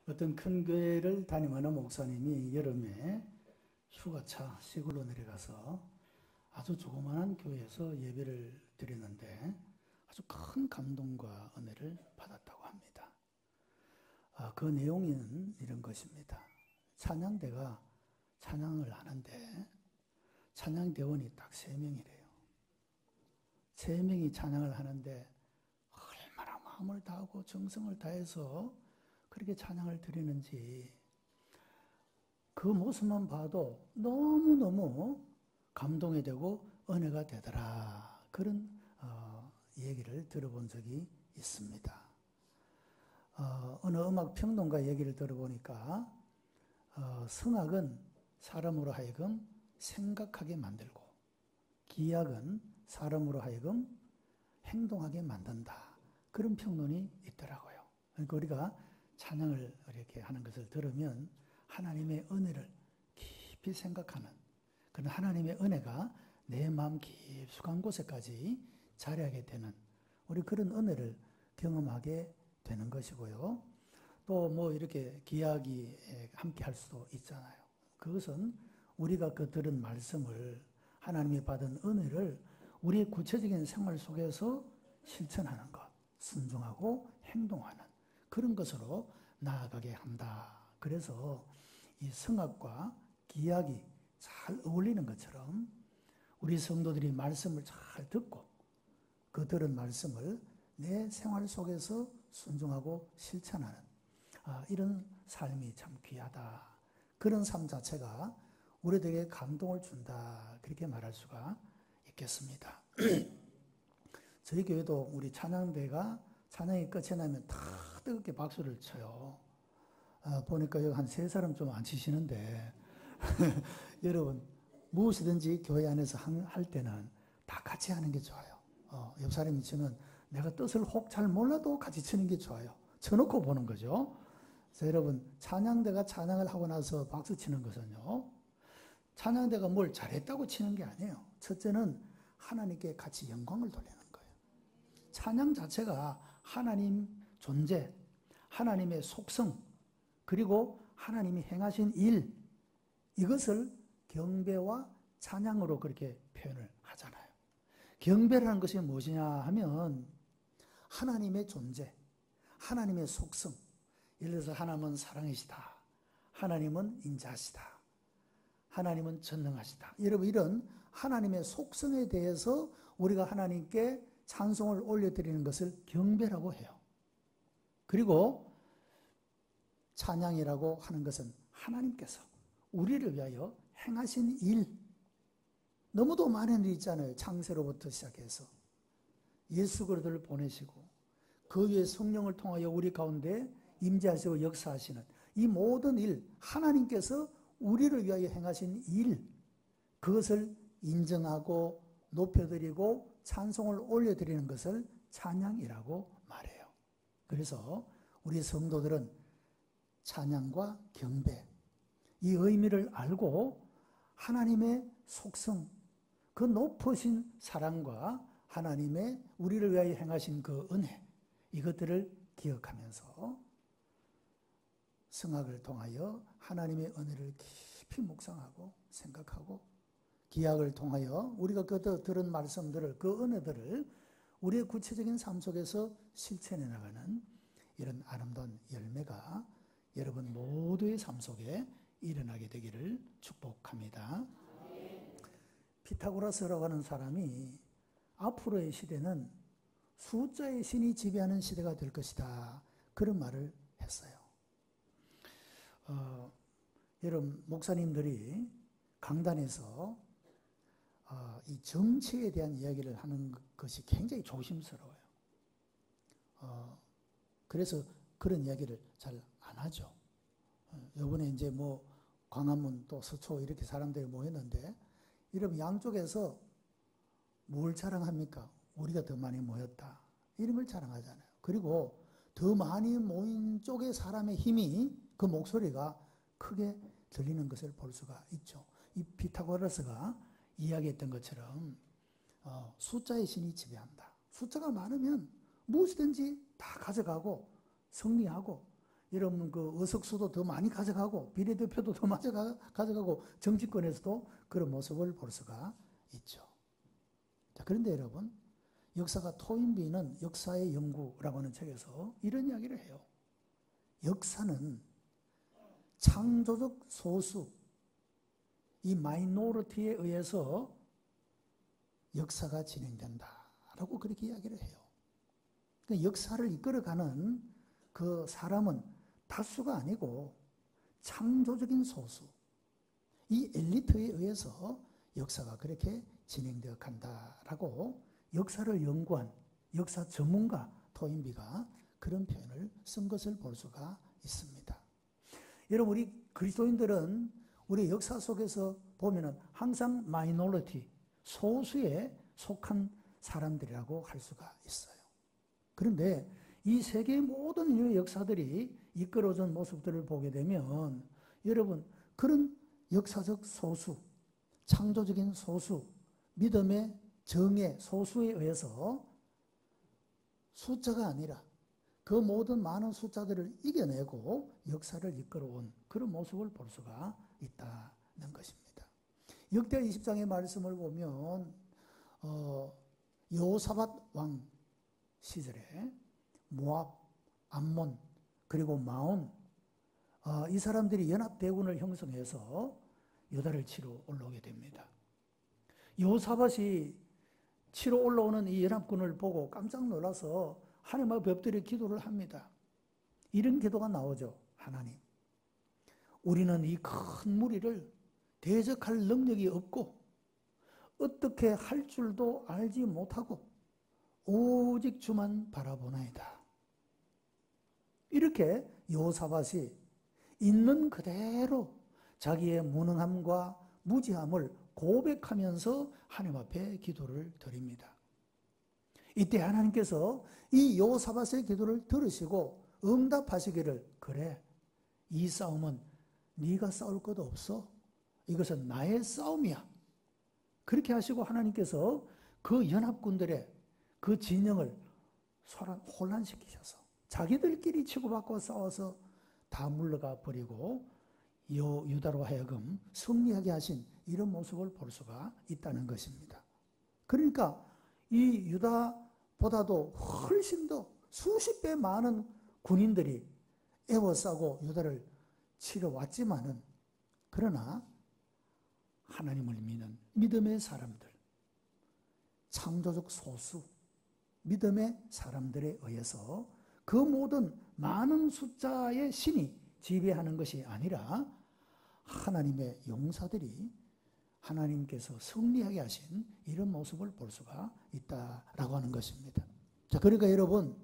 어떤 큰 교회를 담임하는 목사님이 여름에 휴가차 시골로 내려가서 아주 조그마한 교회에서 예배를 드렸는데 아주 큰 감동과 은혜를 받았다고 합니다. 그 내용은 이런 것입니다. 찬양대가 찬양을 하는데 찬양대원이 딱 3명이래요. 3명이 찬양을 하는데 얼마나 마음을 다하고 정성을 다해서 그렇게 찬양을 드리는지 그 모습만 봐도 너무너무 감동이 되고 은혜가 되더라. 그런 얘기를 들어본 적이 있습니다. 어느 음악 평론가 얘기를 들어보니까 성악은 사람으로 하여금 생각하게 만들고 기악은 사람으로 하여금 행동하게 만든다. 그런 평론이 있더라고요. 그러니까 우리가 찬양을 이렇게 하는 것을 들으면 하나님의 은혜를 깊이 생각하는 그런 하나님의 은혜가 내 마음 깊숙한 곳에까지 자리하게 되는 우리 그런 은혜를 경험하게 되는 것이고요. 또 뭐 이렇게 기약이 함께 할 수도 있잖아요. 그것은 우리가 그 들은 말씀을 하나님이 받은 은혜를 우리의 구체적인 생활 속에서 실천하는 것, 순종하고 행동하는 그런 것으로 나아가게 한다. 그래서 이 성악과 기약이 잘 어울리는 것처럼 우리 성도들이 말씀을 잘 듣고 그 들은 말씀을 내 생활 속에서 순종하고 실천하는 이런 삶이 참 귀하다. 그런 삶 자체가 우리들에게 감동을 준다. 그렇게 말할 수가 있겠습니다. 저희 교회도 우리 찬양대가 찬양이 끝이 나면 다 뜨겁게 박수를 쳐요. 보니까 여기 한 3사람 좀 안 치시는데 여러분 무엇이든지 교회 안에서 할 때는 다 같이 하는 게 좋아요. 옆 사람이 치면 내가 뜻을 혹 잘 몰라도 같이 치는 게 좋아요. 쳐놓고 보는 거죠. 자, 여러분 찬양대가 찬양을 하고 나서 박수 치는 것은요. 찬양대가 뭘 잘했다고 치는 게 아니에요. 첫째는 하나님께 같이 영광을 돌리는 거예요. 찬양 자체가 하나님 존재, 하나님의 속성, 그리고 하나님이 행하신 일, 이것을 경배와 찬양으로 그렇게 표현을 하잖아요. 경배라는 것이 무엇이냐 하면 하나님의 존재, 하나님의 속성, 예를 들어서 하나님은 사랑이시다, 하나님은 인자하시다, 하나님은 전능하시다. 여러분 이런 하나님의 속성에 대해서 우리가 하나님께 찬송을 올려드리는 것을 경배라고 해요. 그리고 찬양이라고 하는 것은 하나님께서 우리를 위하여 행하신 일, 너무도 많은 일 있잖아요. 창세로부터 시작해서 예수 그리스도를 보내시고 그 위에 성령을 통하여 우리 가운데 임재하시고 역사하시는 이 모든 일, 하나님께서 우리를 위하여 행하신 일, 그것을 인정하고 높여드리고 찬송을 올려드리는 것을 찬양이라고 말해요. 그래서 우리 성도들은 찬양과 경배, 이 의미를 알고 하나님의 속성, 그 높으신 사랑과 하나님의 우리를 위하여 행하신 그 은혜, 이것들을 기억하면서 성악을 통하여 하나님의 은혜를 깊이 묵상하고 생각하고 기약을 통하여 우리가 그때 들은 말씀들을, 그 은혜들을 우리의 구체적인 삶 속에서 실천해 나가는 이런 아름다운 열매가 여러분 모두의 삶 속에 일어나게 되기를 축복합니다. 피타고라스라고 하는 사람이 앞으로의 시대는 숫자의 신이 지배하는 시대가 될 것이다. 그런 말을 했어요. 여러분 목사님들이 강단에서 이 정치에 대한 이야기를 하는 것이 굉장히 조심스러워요. 그래서 그런 이야기를 잘 안 하죠. 이번에 이제 뭐 광화문 또 서초 이렇게 사람들이 모였는데 여러분 양쪽에서 뭘 자랑합니까? 우리가 더 많이 모였다. 이런 걸 자랑하잖아요. 그리고 더 많이 모인 쪽의 사람의 힘이 그 목소리가 크게 들리는 것을 볼 수가 있죠. 이 피타고라스가 이야기했던 것처럼 숫자의 신이 지배한다. 숫자가 많으면 무엇이든지 다 가져가고 승리하고 여러분 그 의석수도 더 많이 가져가고 비례대표도 더 많이 가져가고 정치권에서도 그런 모습을 볼 수가 있죠. 자, 그런데 여러분, 역사가 토인비는 역사의 연구라고 하는 책에서 이런 이야기를 해요. 역사는 창조적 소수, 이 마이노리티에 의해서 역사가 진행된다라고 그렇게 이야기를 해요. 그러니까 역사를 이끌어가는 그 사람은 다수가 아니고 창조적인 소수, 이 엘리트에 의해서 역사가 그렇게 진행되어 간다라고 역사를 연구한 역사 전문가 토인비가 그런 표현을 쓴 것을 볼 수가 있습니다. 여러분, 우리 그리스도인들은 우리 역사 속에서 보면은 항상 마이너리티, 소수에 속한 사람들이라고 할 수가 있어요. 그런데 이 세계의 모든 인류의 역사들이 이끌어진 모습들을 보게 되면 여러분, 그런 역사적 소수, 창조적인 소수, 믿음의 정의 소수에 의해서 숫자가 아니라 그 모든 많은 숫자들을 이겨내고 역사를 이끌어온 그런 모습을 볼 수가 있다는 것입니다. 역대 20장의 말씀을 보면 여호사밧 왕 시절에 모압, 암몬, 그리고 마온, 이 사람들이 연합대군을 형성해서 유다를 치러 올라오게 됩니다. 여호사밧이 치러 올라오는 이 연합군을 보고 깜짝 놀라서 하나님 앞에 엎드려 기도를 합니다. 이런 기도가 나오죠. 하나님, 우리는 이 큰 무리를 대적할 능력이 없고 어떻게 할 줄도 알지 못하고 오직 주만 바라보나이다. 이렇게 여호사밧이 있는 그대로 자기의 무능함과 무지함을 고백하면서 하나님 앞에 기도를 드립니다. 이때 하나님께서 이 여호사밧의 기도를 들으시고 응답하시기를, 그래, 이 싸움은 네가 싸울 것도 없어. 이것은 나의 싸움이야. 그렇게 하시고 하나님께서 그 연합군들의 그 진영을 혼란시키셔서 자기들끼리 치고받고 싸워서 다 물러가 버리고 유다로 하여금 승리하게 하신 이런 모습을 볼 수가 있다는 것입니다. 그러니까 이 유다보다도 훨씬 더 수십 배 많은 군인들이 애워싸고 유다를 치러 왔지만은, 그러나 하나님을 믿는 믿음의 사람들, 창조적 소수, 믿음의 사람들에 의해서 그 모든 많은 숫자의 신이 지배하는 것이 아니라 하나님의 용사들이 하나님께서 승리하게 하신 이런 모습을 볼 수가 있다라고 하는 것입니다. 자, 그러니까 여러분,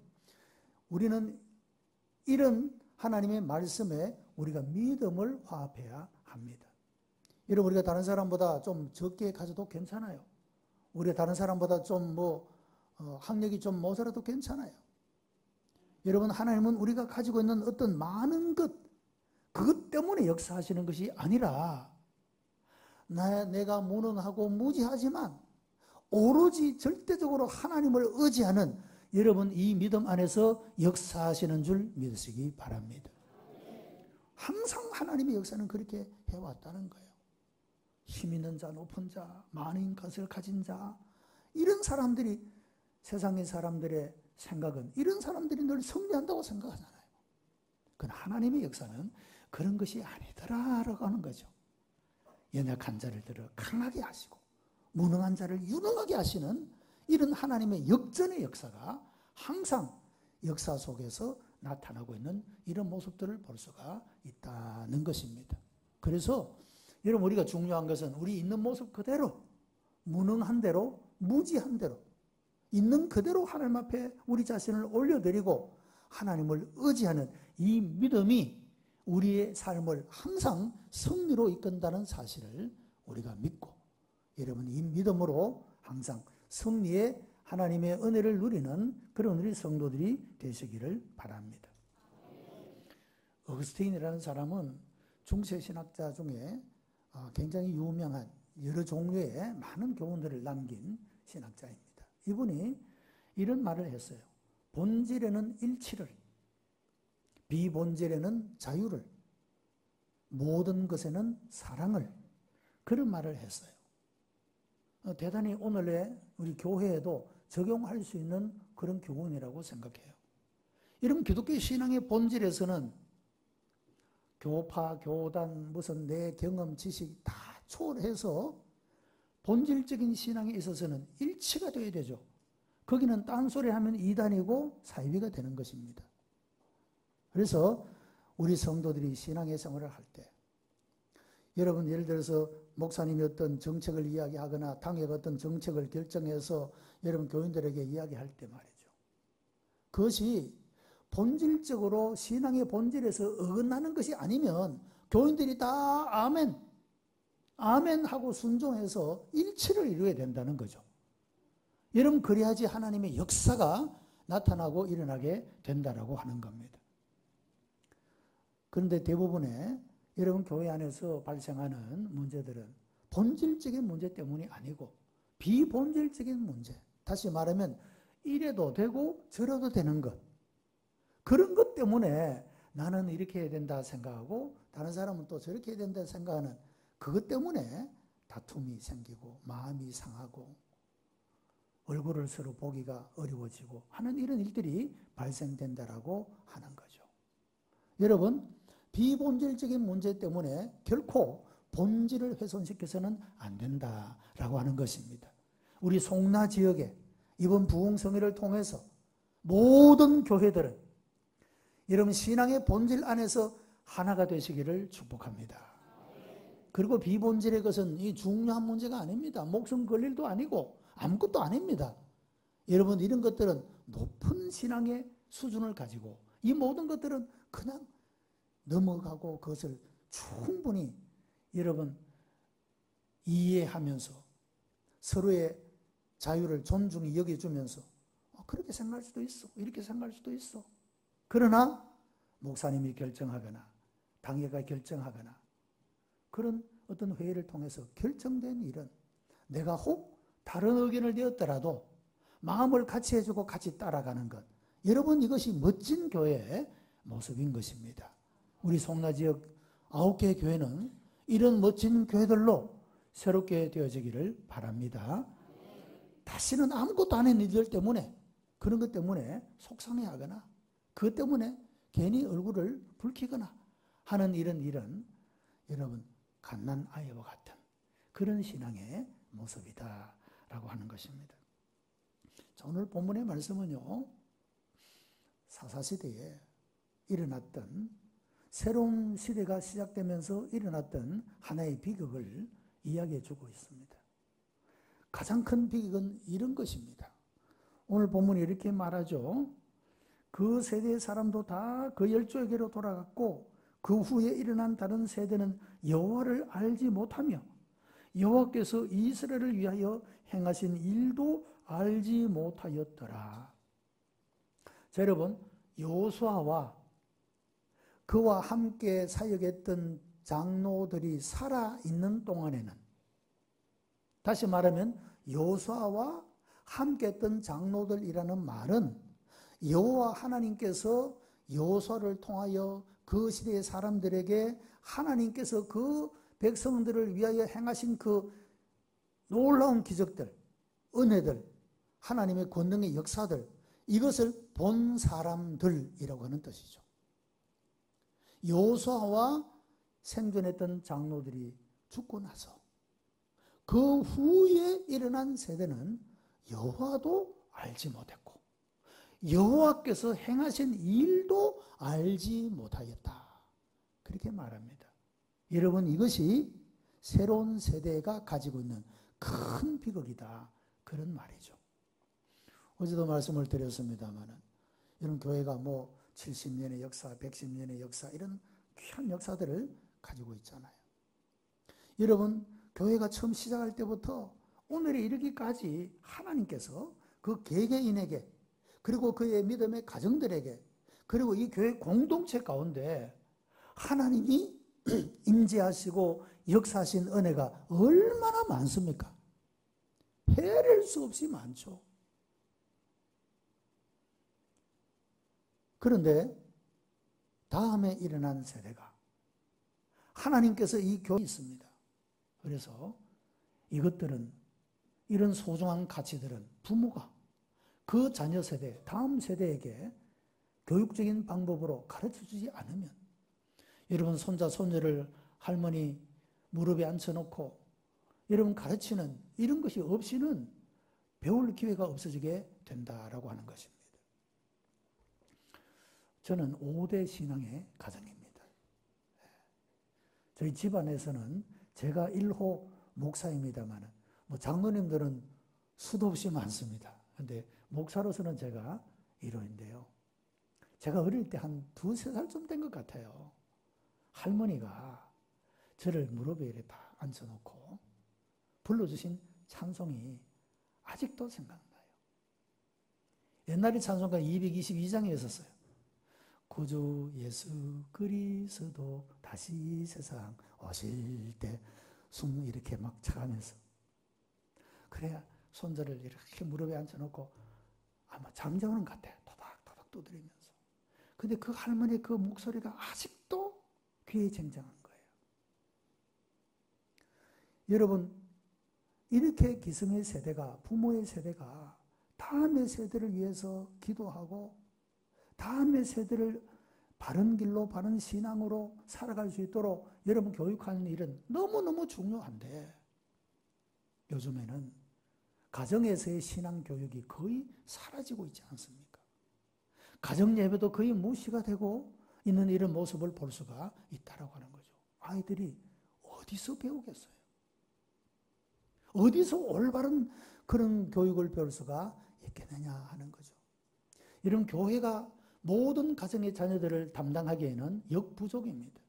우리는 이런 하나님의 말씀에 우리가 믿음을 화합해야 합니다. 여러분, 우리가 다른 사람보다 좀 적게 가져도 괜찮아요. 우리가 다른 사람보다 좀 학력이 좀 모자라도 괜찮아요. 여러분, 하나님은 우리가 가지고 있는 어떤 많은 그것 때문에 역사하시는 것이 아니라 내가 무능하고 무지하지만 오로지 절대적으로 하나님을 의지하는 여러분, 이 믿음 안에서 역사하시는 줄 믿으시기 바랍니다. 항상 하나님의 역사는 그렇게 해왔다는 거예요. 힘 있는 자, 높은 자, 많은 것을 가진 자, 이런 사람들이, 세상의 사람들의 생각은 이런 사람들이 늘 승리한다고 생각하잖아요. 그러나 하나님의 역사는 그런 것이 아니더라라고 하는 거죠. 연약한 자를 들어 강하게 하시고 무능한 자를 유능하게 하시는 이런 하나님의 역전의 역사가 항상 역사 속에서 나타나고 있는 이런 모습들을 볼 수가 있다는 것입니다. 그래서 여러분, 우리가 중요한 것은 우리 있는 모습 그대로, 무능한 대로, 무지한 대로 있는 그대로 하나님 앞에 우리 자신을 올려드리고 하나님을 의지하는 이 믿음이 우리의 삶을 항상 승리로 이끈다는 사실을 우리가 믿고, 여러분, 이 믿음으로 항상 승리의 하나님의 은혜를 누리는 그런 우리 성도들이 되시기를 바랍니다. 어거스틴이라는 사람은 중세 신학자 중에 굉장히 유명한 여러 종류의 많은 교훈들을 남긴 신학자입니다. 이분이 이런 말을 했어요. 본질에는 일치를, 비본질에는 자유를, 모든 것에는 사랑을, 그런 말을 했어요. 대단히 오늘의 우리 교회에도 적용할 수 있는 그런 교훈이라고 생각해요. 이런 기독교 신앙의 본질에서는 교파, 교단, 무슨 내 경험, 지식 다 초월해서 본질적인 신앙에 있어서는 일치가 되어야 되죠. 거기는 딴소리 하면 이단이고 사이비가 되는 것입니다. 그래서 우리 성도들이 신앙의 생활을 할 때, 여러분 예를 들어서 목사님이 어떤 정책을 이야기하거나 당회가 어떤 정책을 결정해서 여러분 교인들에게 이야기할 때 말이죠. 그것이 본질적으로 신앙의 본질에서 어긋나는 것이 아니면 교인들이 다 아멘, 아멘 하고 순종해서 일치를 이루어야 된다는 거죠. 여러분 그래야지 하나님의 역사가 나타나고 일어나게 된다라고 하는 겁니다. 그런데 대부분의 여러분 교회 안에서 발생하는 문제들은 본질적인 문제 때문이 아니고 비본질적인 문제, 다시 말하면 이래도 되고 저래도 되는 것, 그런 것 때문에 나는 이렇게 해야 된다 생각하고 다른 사람은 또 저렇게 해야 된다 생각하는 그것 때문에 다툼이 생기고 마음이 상하고 얼굴을 서로 보기가 어려워지고 하는 이런 일들이 발생된다라고 하는 거죠. 여러분, 비본질적인 문제 때문에 결코 본질을 훼손시켜서는 안 된다라고 하는 것입니다. 우리 송나 지역에 이번 부흥성회를 통해서 모든 교회들은 여러분 신앙의 본질 안에서 하나가 되시기를 축복합니다. 그리고 비본질의 것은 이 중요한 문제가 아닙니다. 목숨 걸 일도 아니고 아무것도 아닙니다. 여러분 이런 것들은 높은 신앙의 수준을 가지고 이 모든 것들은 그냥 넘어가고 그것을 충분히 여러분 이해하면서 서로의 자유를 존중히 여겨주면서 그렇게 생각할 수도 있어, 이렇게 생각할 수도 있어. 그러나 목사님이 결정하거나 당회가 결정하거나 그런 어떤 회의를 통해서 결정된 일은 내가 혹 다른 의견을 내었더라도 마음을 같이 해주고 같이 따라가는 것, 여러분 이것이 멋진 교회의 모습인 것입니다. 우리 송나지역 9개 교회는 이런 멋진 교회들로 새롭게 되어지기를 바랍니다. 다시는 아무것도 안 한 일들 때문에 그런 것 때문에 속상해하거나 그것 때문에 괜히 얼굴을 붉히거나 하는 이런 일은 여러분 갓난 아이와 같은 그런 신앙의 모습이다 라고 하는 것입니다. 자, 오늘 본문의 말씀은요, 사사시대에 일어났던 새로운 시대가 시작되면서 일어났던 하나의 비극을 이야기해 주고 있습니다. 가장 큰 비극은 이런 것입니다. 오늘 본문이 이렇게 말하죠. 그 세대의 사람도 다 그 열조에게로 돌아갔고 그 후에 일어난 다른 세대는 여호와를 알지 못하며 여호와께서 이스라엘을 위하여 행하신 일도 알지 못하였더라. 자, 여러분 여호수아와 그와 함께 사역했던 장로들이 살아있는 동안에는, 다시 말하면 여호수아와 함께 했던 장로들이라는 말은 여호와 하나님께서 여호수아를 통하여 그 시대의 사람들에게 하나님께서 그 백성들을 위하여 행하신 그 놀라운 기적들, 은혜들, 하나님의 권능의 역사들, 이것을 본 사람들이라고 하는 뜻이죠. 여호수아와 생존했던 장로들이 죽고 나서 그 후에 일어난 세대는 여호와도 알지 못했고 여호와께서 행하신 일도 알지 못하였다, 그렇게 말합니다. 여러분 이것이 새로운 세대가 가지고 있는 큰 비극이다, 그런 말이죠. 어제도 말씀을 드렸습니다만 이런 교회가 뭐 70년의 역사, 110년의 역사, 이런 귀한 역사들을 가지고 있잖아요. 여러분 교회가 처음 시작할 때부터 오늘에 이르기까지 하나님께서 그 개개인에게 그리고 그의 믿음의 가정들에게 그리고 이 교회 공동체 가운데 하나님이 임재하시고 역사하신 은혜가 얼마나 많습니까? 헤아릴 수 없이 많죠. 그런데 다음에 일어난 세대가 하나님께서 이 교훈이 있습니다. 그래서 이것들은, 이런 소중한 가치들은 부모가 그 자녀 세대, 다음 세대에게 교육적인 방법으로 가르쳐주지 않으면, 여러분 손자, 손녀를 할머니 무릎에 앉혀놓고 여러분 가르치는 이런 것이 없이는 배울 기회가 없어지게 된다라고 하는 것입니다. 저는 5대 신앙의 가정입니다. 저희 집안에서는 제가 1호 목사입니다만, 장로님들은 수도 없이 많습니다. 그런데 목사로서는 제가 1호인데요. 제가 어릴 때 한 2~3살쯤 된 것 같아요. 할머니가 저를 무릎에 이렇게 다 앉혀놓고 불러주신 찬송이 아직도 생각나요. 옛날에 찬송가 222장이었어요. 구주 예수 그리스도 다시 세상 오실 때 숨 이렇게 막 차가면서, 그래야 손자를 이렇게 무릎에 앉혀놓고 아마 잠자오는 것 같아요. 토닥토닥 두드리면서. 근데 그 할머니의 그 목소리가 아직도 귀에 쟁쟁한 거예요. 여러분, 이렇게 기성의 세대가, 부모의 세대가 다음의 세대를 위해서 기도하고 다음의 세대를 바른 길로, 바른 신앙으로 살아갈 수 있도록 여러분 교육하는 일은 너무너무 중요한데, 요즘에는 가정에서의 신앙 교육이 거의 사라지고 있지 않습니까? 가정 예배도 거의 무시가 되고 있는 이런 모습을 볼 수가 있다라고 하는 거죠. 아이들이 어디서 배우겠어요? 어디서 올바른 그런 교육을 배울 수가 있겠느냐 하는 거죠. 이런 교회가 모든 가정의 자녀들을 담당하기에는 역부족입니다.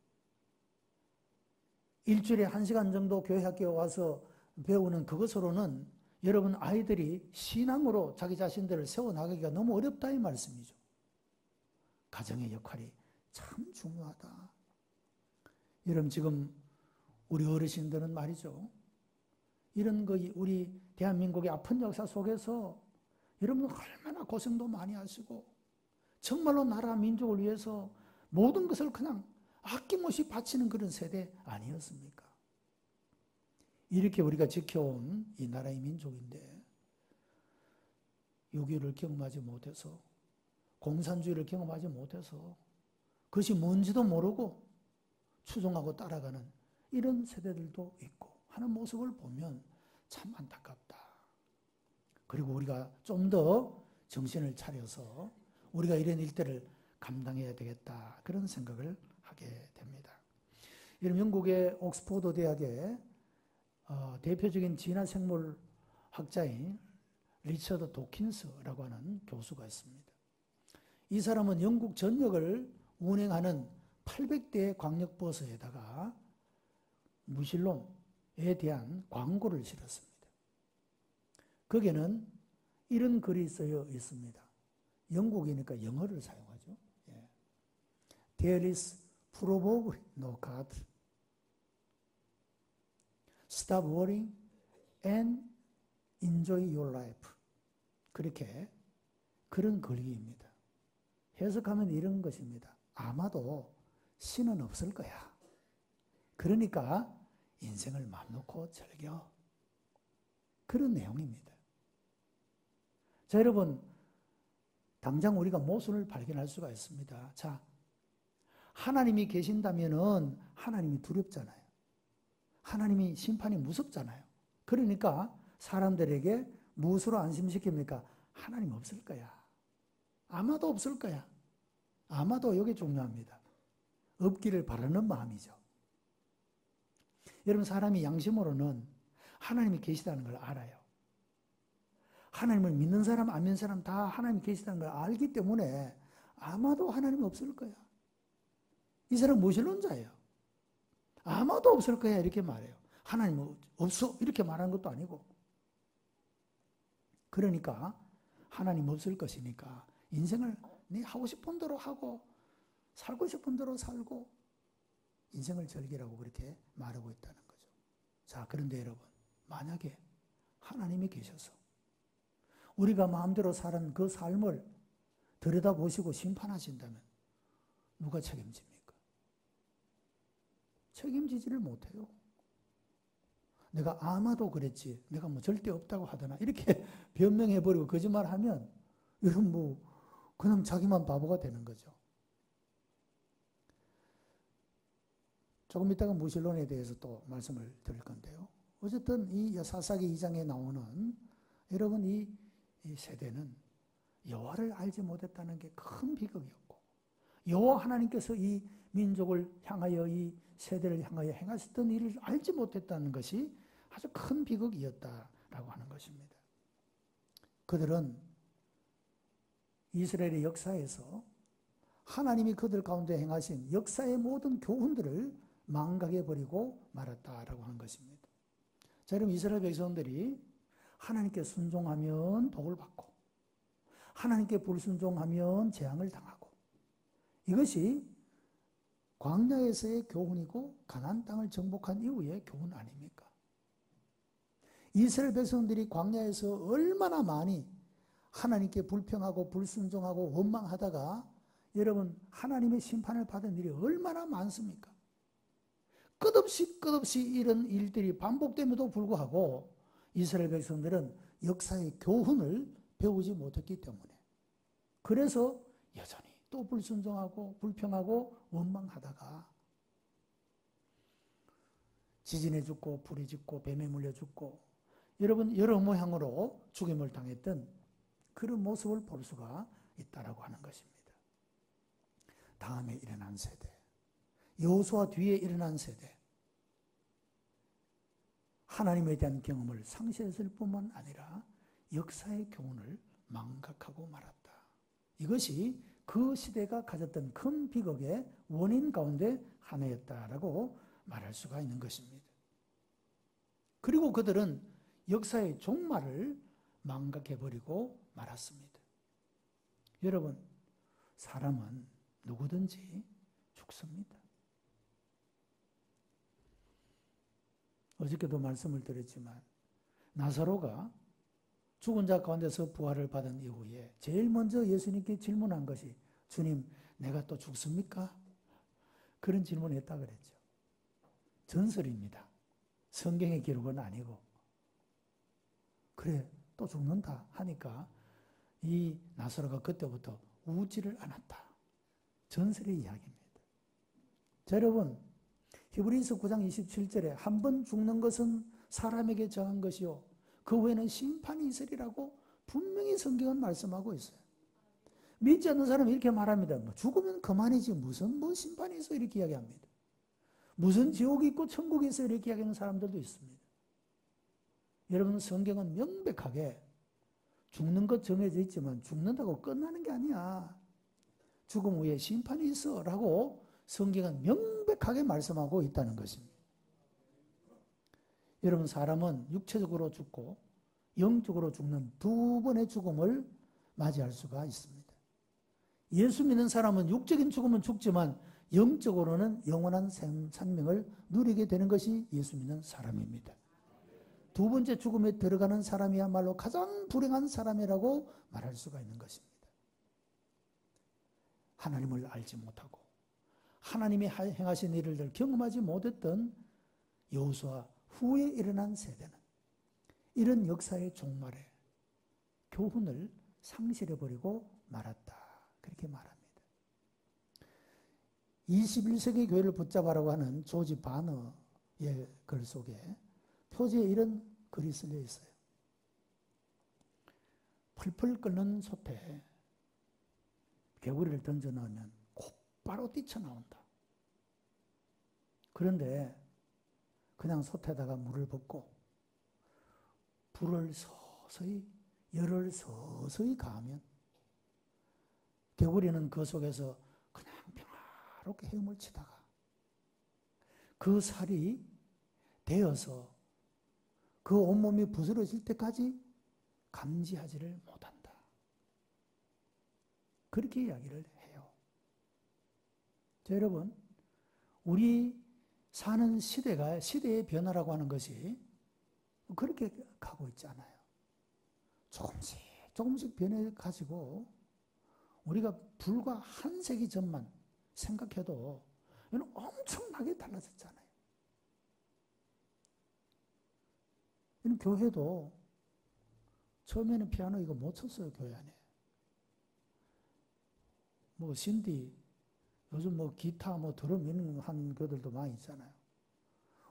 일주일에 1시간 정도 교회 학교에 와서 배우는 그것으로는 여러분 아이들이 신앙으로 자기 자신들을 세워나가기가 너무 어렵다 이 말씀이죠. 가정의 역할이 참 중요하다. 여러분 지금 우리 어르신들은 말이죠. 이런 거 우리 대한민국의 아픈 역사 속에서 여러분 얼마나 고생도 많이 하시고 정말로 나라 민족을 위해서 모든 것을 그냥 아낌없이 바치는 그런 세대 아니었습니까? 이렇게 우리가 지켜온 이 나라의 민족인데 6.25를 경험하지 못해서, 공산주의를 경험하지 못해서 그것이 뭔지도 모르고 추종하고 따라가는 이런 세대들도 있고 하는 모습을 보면 참 안타깝다. 그리고 우리가 좀 더 정신을 차려서 우리가 이런 일들을 감당해야 되겠다, 그런 생각을 하게 됩니다. 이런 영국의 옥스퍼드 대학의 대표적인 진화생물학자인 리처드 도킨스라고 하는 교수가 있습니다. 이 사람은 영국 전역을 운행하는 800대의 광역버스에다가 무실론에 대한 광고를 실었습니다. 거기에는 이런 글이 쓰여 있습니다. 영국이니까 영어를 사용하죠. There is probably no God. Stop worrying and enjoy your life. 그렇게 그런 글귀입니다. 해석하면 이런 것입니다. 아마도 신은 없을 거야. 그러니까 인생을 마음 놓고 즐겨. 그런 내용입니다. 자, 여러분, 당장 우리가 모순을 발견할 수가 있습니다. 자, 하나님이 계신다면은 하나님이 두렵잖아요. 하나님이 심판이 무섭잖아요. 그러니까 사람들에게 무엇으로 안심시킵니까? 하나님 없을 거야. 아마도 없을 거야. 아마도 이게 중요합니다. 없기를 바라는 마음이죠. 여러분, 사람이 양심으로는 하나님이 계시다는 걸 알아요. 하나님을 믿는 사람, 안 믿는 사람 다 하나님이 계시다는 걸 알기 때문에 아마도 하나님이 없을 거야. 이 사람 무신론자예요. 아마도 없을 거야 이렇게 말해요. 하나님 없어 이렇게 말하는 것도 아니고. 그러니까 하나님 없을 것이니까 인생을 네 하고 싶은 대로 하고 살고 싶은 대로 살고 인생을 즐기라고 그렇게 말하고 있다는 거죠. 자, 그런데 여러분, 만약에 하나님이 계셔서 우리가 마음대로 사는 그 삶을 들여다보시고 심판하신다면 누가 책임집니까? 책임지지를 못해요. 내가 아마도 그랬지, 내가 뭐 절대 없다고 하더나, 이렇게 변명해버리고 거짓말하면, 이건 뭐, 그냥 자기만 바보가 되는 거죠. 조금 이따가 무신론에 대해서 또 말씀을 드릴 건데요. 어쨌든 이 사사기 2장에 나오는 여러분 이 세대는 여호와를 알지 못했다는 게 큰 비극이었고, 여호와 하나님께서 이 민족을 향하여 이 세대를 향하여 행하셨던 일을 알지 못했다는 것이 아주 큰 비극이었다라고 하는 것입니다. 그들은 이스라엘의 역사에서 하나님이 그들 가운데 행하신 역사의 모든 교훈들을 망각해버리고 말았다라고 하는 것입니다. 자, 여러분 이스라엘 백성들이 하나님께 순종하면 복을 받고 하나님께 불순종하면 재앙을 당하고, 이것이 광야에서의 교훈이고 가나안 땅을 정복한 이후의 교훈 아닙니까? 이스라엘 백성들이 광야에서 얼마나 많이 하나님께 불평하고 불순종하고 원망하다가 여러분 하나님의 심판을 받은 일이 얼마나 많습니까? 끝없이 이런 일들이 반복됨에도 불구하고 이스라엘 백성들은 역사의 교훈을 배우지 못했기 때문에, 그래서 여전히 또 불순종하고 불평하고 원망하다가 지진에 죽고 불에 죽고 뱀에 물려 죽고 여러분 여러 모양으로 죽임을 당했던 그런 모습을 볼 수가 있다라고 하는 것입니다. 다음에 일어난 세대, 여호수아 뒤에 일어난 세대, 하나님에 대한 경험을 상실했을 뿐만 아니라 역사의 교훈을 망각하고 말았다. 이것이 그 시대가 가졌던 큰 비극의 원인 가운데 하나였다라고 말할 수가 있는 것입니다. 그리고 그들은 역사의 종말을 망각해버리고 말았습니다. 여러분, 사람은 누구든지 죽습니다. 어저께도 말씀을 드렸지만 나사로가 죽은 자 가운데서 부활을 받은 이후에 제일 먼저 예수님께 질문한 것이, 주님, 내가 또 죽습니까? 그런 질문을 했다 그랬죠. 전설입니다. 성경의 기록은 아니고. 그래, 또 죽는다 하니까 이 나사로가 그때부터 우지를 않았다. 전설의 이야기입니다. 자, 여러분, 히브리서 9장 27절에 한 번 죽는 것은 사람에게 정한 것이요 그 후에는 심판이 있으리라고 분명히 성경은 말씀하고 있어요. 믿지 않는 사람은 이렇게 말합니다. 뭐 죽으면 그만이지 무슨 뭐 심판이 있어, 이렇게 이야기합니다. 무슨 지옥이 있고 천국이 있어, 이렇게 이야기하는 사람들도 있습니다. 여러분, 성경은 명백하게 죽는 것 정해져 있지만 죽는다고 끝나는 게 아니야. 죽음 후에 심판이 있어 라고 성경은 명백하게 말씀하고 있다는 것입니다. 여러분, 사람은 육체적으로 죽고 영적으로 죽는 두 번의 죽음을 맞이할 수가 있습니다. 예수 믿는 사람은 육적인 죽음은 죽지만 영적으로는 영원한 생명을 누리게 되는 것이 예수 믿는 사람입니다. 두 번째 죽음에 들어가는 사람이야말로 가장 불행한 사람이라고 말할 수가 있는 것입니다. 하나님을 알지 못하고 하나님이 행하신 일을 경험하지 못했던 여호수아 후에 일어난 세대는 이런 역사의 종말에 교훈을 상실해버리고 말았다. 그렇게 말합니다. 21세기 교회를 붙잡아라고 하는 조지 바너의 글 속에 표지에 이런 글이 쓸려 있어요. 펄펄 끓는 솥에 개구리를 던져 넣으면 곧바로 뛰쳐나온다. 그런데 그냥 솥에다가 물을 붓고 불을 서서히, 열을 서서히 가하면 개구리는 그 속에서 그냥 평화롭게 헤엄을 치다가 그 살이 되어서 그 온몸이 부스러질 때까지 감지하지를 못한다. 그렇게 이야기를 해요. 자, 여러분, 우리 사는 시대가, 시대의 변화라고 하는 것이 그렇게 가고 있지 않아요. 조금씩 변해 가지고 우리가 불과 한 세기 전만 생각해도 이건 엄청나게 달라졌잖아요. 이런 교회도 처음에는 피아노 이거 못 쳤어요, 교회 안에. 뭐 신디, 요즘 뭐 기타, 뭐 드럼 이런 한 교들도 많이 있잖아요.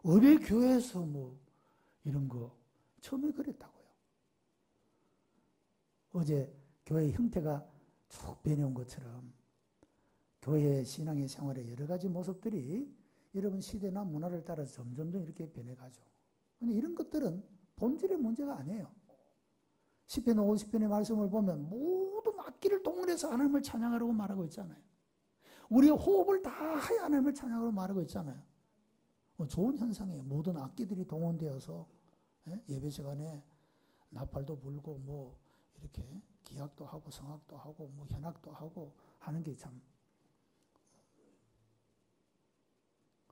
왜 교회에서 뭐 이런 거 처음에 그랬다고요. 어제 교회 형태가 쭉 변해온 것처럼 교회 신앙의 생활의 여러 가지 모습들이 여러분 시대나 문화를 따라서 점점 이렇게 변해가죠. 근데 이런 것들은 본질의 문제가 아니에요. 시편 50편의 말씀을 보면 모든 악기를 동원해서 하나님을 찬양하라고 말하고 있잖아요. 우리의 호흡을 다하여 하나님을 찬양하라고 말하고 있잖아요. 좋은 현상이에요. 모든 악기들이 동원되어서 예배 시간에 나팔도 불고 뭐 이렇게 기악도 하고 성악도 하고 뭐 현악도 하고 하는 게 참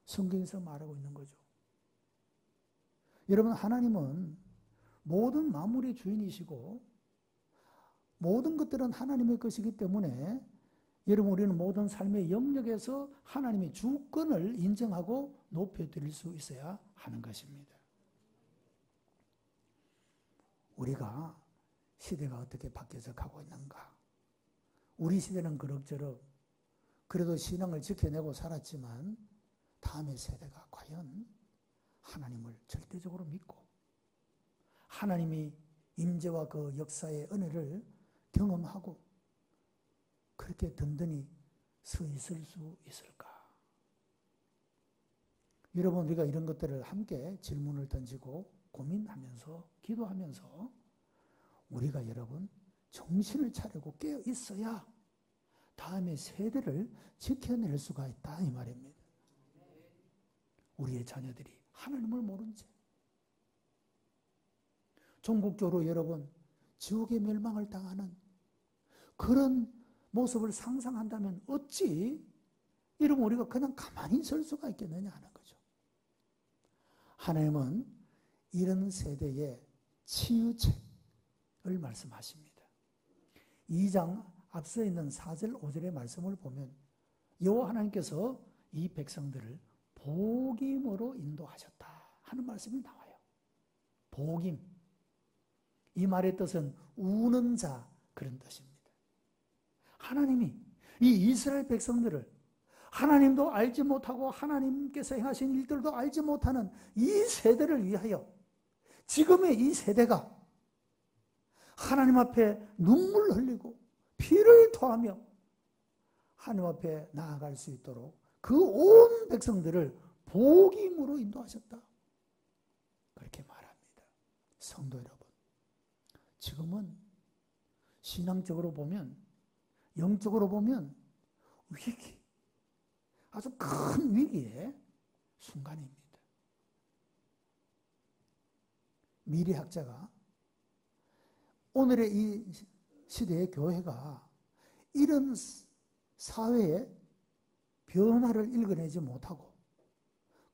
성경에서 말하고 있는 거죠. 여러분, 하나님은 모든 만물의 주인이시고 모든 것들은 하나님의 것이기 때문에 여러분, 우리는 모든 삶의 영역에서 하나님의 주권을 인정하고 높여드릴 수 있어야 하는 것입니다. 우리가 시대가 어떻게 바뀌어서 가고 있는가? 우리 시대는 그럭저럭 그래도 신앙을 지켜내고 살았지만 다음의 세대가 과연 하나님을 절대적으로 믿고 하나님이 임재와 그 역사의 은혜를 경험하고 그렇게 든든히 서 있을 수 있을까? 여러분, 우리가 이런 것들을 함께 질문을 던지고 고민하면서 기도하면서 우리가 여러분 정신을 차리고 깨어 있어야 다음의 세대를 지켜낼 수가 있다 이 말입니다. 우리의 자녀들이 하나님을 모른 채 전국적으로 여러분 지옥의 멸망을 당하는 그런 모습을 상상한다면 어찌 여러분 우리가 그냥 가만히 있을 수가 있겠느냐 하는 거죠. 하나님은 이런 세대의 치유책을 말씀하십니다. 2장 앞서 있는 4절 5절의 말씀을 보면 여호와 하나님께서 이 백성들을 복임으로 인도하셨다 하는 말씀이 나와요. 복임. 이 말의 뜻은 우는 자 그런 뜻입니다. 하나님이 이 이스라엘 백성들을 하나님도 알지 못하고 하나님께서 행하신 일들도 알지 못하는 이 세대를 위하여 지금의 이 세대가 하나님 앞에 눈물 흘리고 피를 토하며 하나님 앞에 나아갈 수 있도록 그 온 백성들을 복임으로 인도하셨다. 그렇게 말합니다. 성도 여러분, 지금은 신앙적으로 보면 영적으로 보면 위기, 아주 큰 위기의 순간입니다. 미래학자가 오늘의 이 시대의 교회가 이런 사회의 변화를 읽어내지 못하고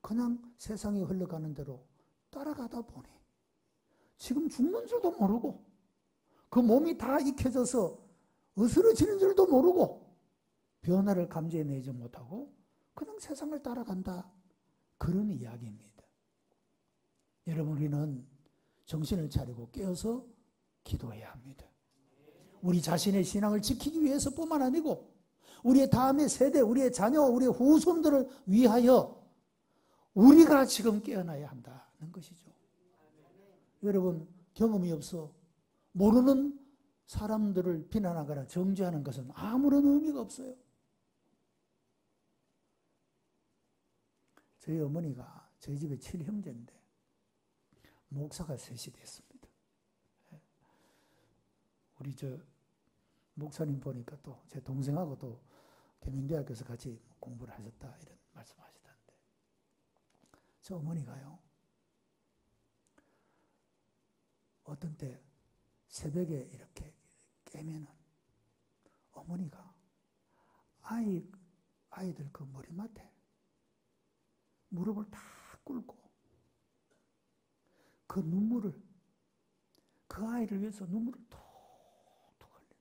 그냥 세상이 흘러가는 대로 따라가다 보니 지금 죽는 줄도 모르고 그 몸이 다 익혀져서 으스러지는 줄도 모르고 변화를 감지해내지 못하고 그냥 세상을 따라간다. 그런 이야기입니다. 여러분, 우리는 정신을 차리고 깨어서 기도해야 합니다. 우리 자신의 신앙을 지키기 위해서뿐만 아니고 우리의 다음의 세대, 우리의 자녀, 우리의 후손들을 위하여 우리가 지금 깨어나야 한다는 것이죠. 여러분, 경험이 없어 모르는 사람들을 비난하거나 정죄하는 것은 아무런 의미가 없어요. 저희 어머니가 저희 집에 7형제인데 목사가 셋이 됐습니다. 우리 목사님 보니까 또 제 동생하고 또 계명대학교에서 같이 공부를 하셨다 이런 말씀하시던데 저 어머니가요 어떤 때 새벽에 이렇게 깨면은 어머니가 아이들 그 머리맡에 무릎을 다 꿇고 그 눈물을 그 아이를 위해서 눈물을 톡톡 흘려요.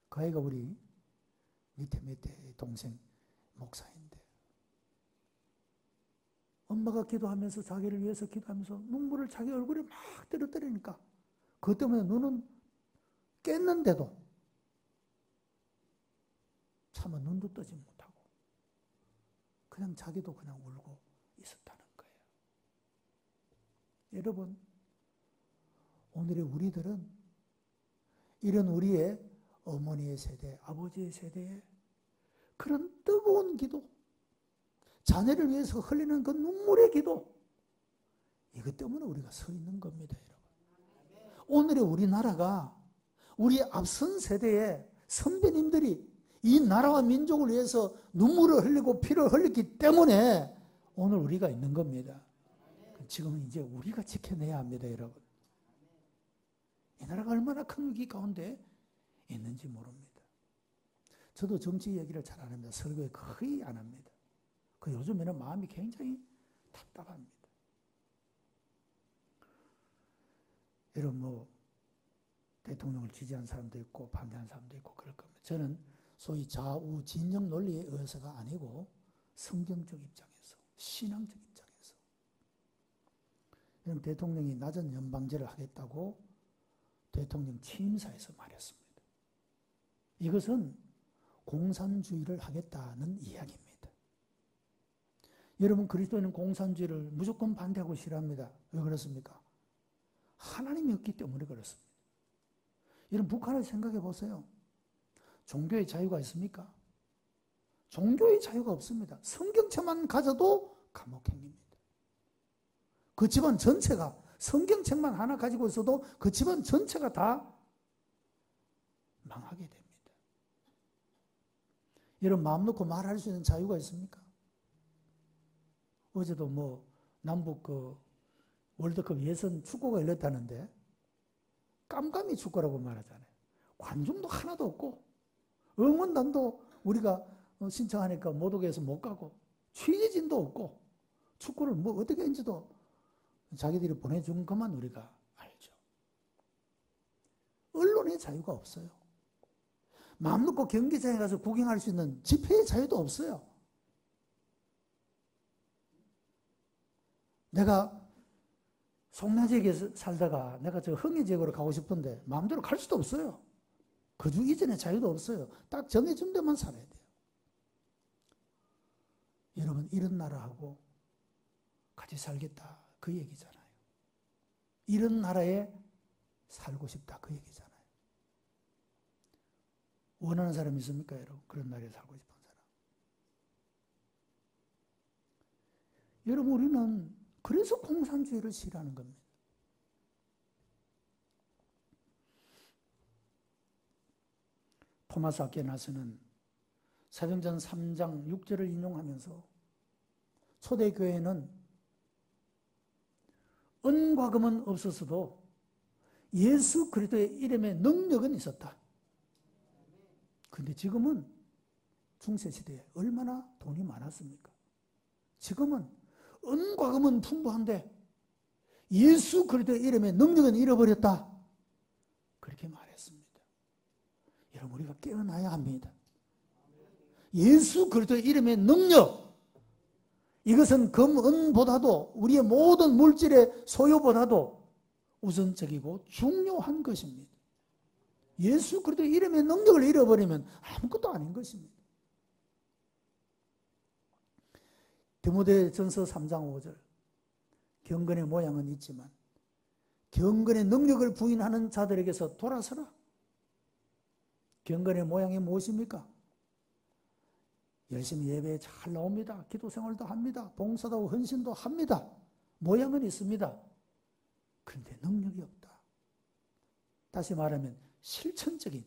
그 아이가 우리 밑에 동생 목사인데 엄마가 기도하면서 자기를 위해서 기도하면서 눈물을 자기 얼굴에 막 떨어뜨리니까 그것 때문에 눈은 깼는데도 차마 눈도 뜨지 못하고 그냥 자기도 그냥 울고 있었다는 거예요. 여러분, 오늘의 우리들은 이런 우리의 어머니의 세대, 아버지의 세대에 그런 뜨거운 기도, 자녀를 위해서 흘리는 그 눈물의 기도, 이것 때문에 우리가 서 있는 겁니다, 여러분. 오늘의 우리나라가 우리 앞선 세대의 선배님들이 이 나라와 민족을 위해서 눈물을 흘리고 피를 흘렸기 때문에 오늘 우리가 있는 겁니다. 지금은 이제 우리가 지켜내야 합니다, 여러분. 이 나라가 얼마나 큰 위기 가운데 있는지 모릅니다. 저도 정치 얘기를 잘 안 합니다. 설교에 거의 안 합니다. 그 요즘에는 마음이 굉장히 답답합니다. 여러분 뭐 대통령을 지지한 사람도 있고 반대한 사람도 있고 그럴 겁니다. 저는 소위 좌우 진영 논리에 의해서가 아니고 성경적 입장에서, 신앙적 입장에서. 여러분 대통령이 낮은 연방제를 하겠다고 대통령 취임사에서 말했습니다. 이것은 공산주의를 하겠다는 이야기입니다. 여러분 그리스도인은 공산주의를 무조건 반대하고 싫어합니다. 왜 그렇습니까? 하나님이 없기 때문에 그렇습니다. 여러분 북한을 생각해 보세요. 종교의 자유가 있습니까? 종교의 자유가 없습니다. 성경책만 가져도 감옥행입니다. 그 집안 전체가 성경책만 하나 가지고 있어도 그 집안 전체가 다 망하게 됩니다. 여러분 마음 놓고 말할 수 있는 자유가 있습니까? 어제도 뭐 남북 그 월드컵 예선 축구가 열렸다는데 깜깜이 축구라고 말하잖아요. 관중도 하나도 없고 응원단도 우리가 신청하니까 못 오게 해서 못 가고 취재진도 없고 축구를 뭐 어떻게 했는지도 자기들이 보내준 것만 우리가 알죠. 언론의 자유가 없어요. 마음 놓고 경기장에 가서 구경할 수 있는 집회의 자유도 없어요. 내가 송나지역에 살다가 내가 저 흥해지역으로 가고 싶은데 마음대로 갈 수도 없어요. 그 주 이전에 자유도 없어요. 딱 정해준 데만 살아야 돼요. 여러분 이런 나라하고 같이 살겠다 그 얘기잖아요. 이런 나라에 살고 싶다 그 얘기잖아요. 원하는 사람 있습니까 여러분? 그런 나라에 살고 싶은 사람. 여러분 우리는 그래서 공산주의를 싫어하는 겁니다. 토마스 아퀴나스는 사도행전 3장 6절을 인용하면서 초대교회는 은과 금은 없었어도 예수 그리스도의 이름의 능력은 있었다. 그런데 지금은 중세시대에 얼마나 돈이 많았습니까? 지금은 은과 금은 풍부한데 예수 그리스도의 이름의 능력은 잃어버렸다. 그렇게 말했습니다. 여러분 우리가 깨어나야 합니다. 예수 그리스도의 이름의 능력, 이것은 금, 은보다도 우리의 모든 물질의 소유보다도 우선적이고 중요한 것입니다. 예수 그리스도의 이름의 능력을 잃어버리면 아무것도 아닌 것입니다. 디모데전서 3장 5절 경건의 모양은 있지만 경건의 능력을 부인하는 자들에게서 돌아서라. 경건의 모양이 무엇입니까? 열심히 예배에 잘 나옵니다. 기도 생활도 합니다. 봉사도 하고 헌신도 합니다. 모양은 있습니다. 그런데 능력이 없다. 다시 말하면 실천적인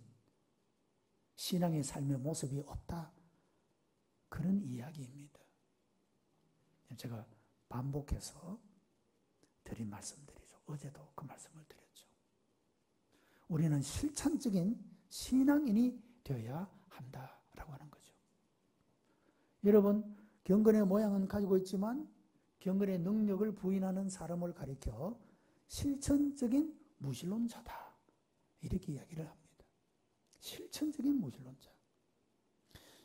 신앙의 삶의 모습이 없다. 그런 이야기입니다. 제가 반복해서 드린 말씀드리죠. 어제도 그 말씀을 드렸죠. 우리는 실천적인 신앙인이 되어야 한다라고 하는 거죠. 여러분, 경건의 모양은 가지고 있지만 경건의 능력을 부인하는 사람을 가리켜 실천적인 무신론자다. 이렇게 이야기를 합니다. 실천적인 무신론자.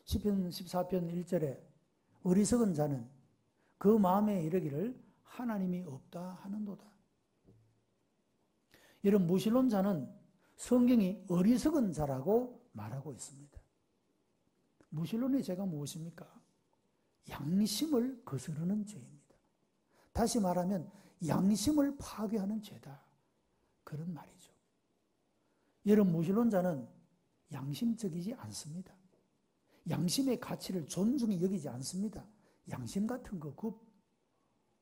시편 14편 1절에 어리석은 자는 그 마음에 이르기를 하나님이 없다 하는도다. 이런 무신론 자는 성경이 어리석은 자라고 말하고 있습니다. 무신론의 죄가 무엇입니까? 양심을 거스르는 죄입니다. 다시 말하면 양심을 파괴하는 죄다. 그런 말이죠. 이런 무신론자는 양심적이지 않습니다. 양심의 가치를 존중히 여기지 않습니다. 양심 같은 거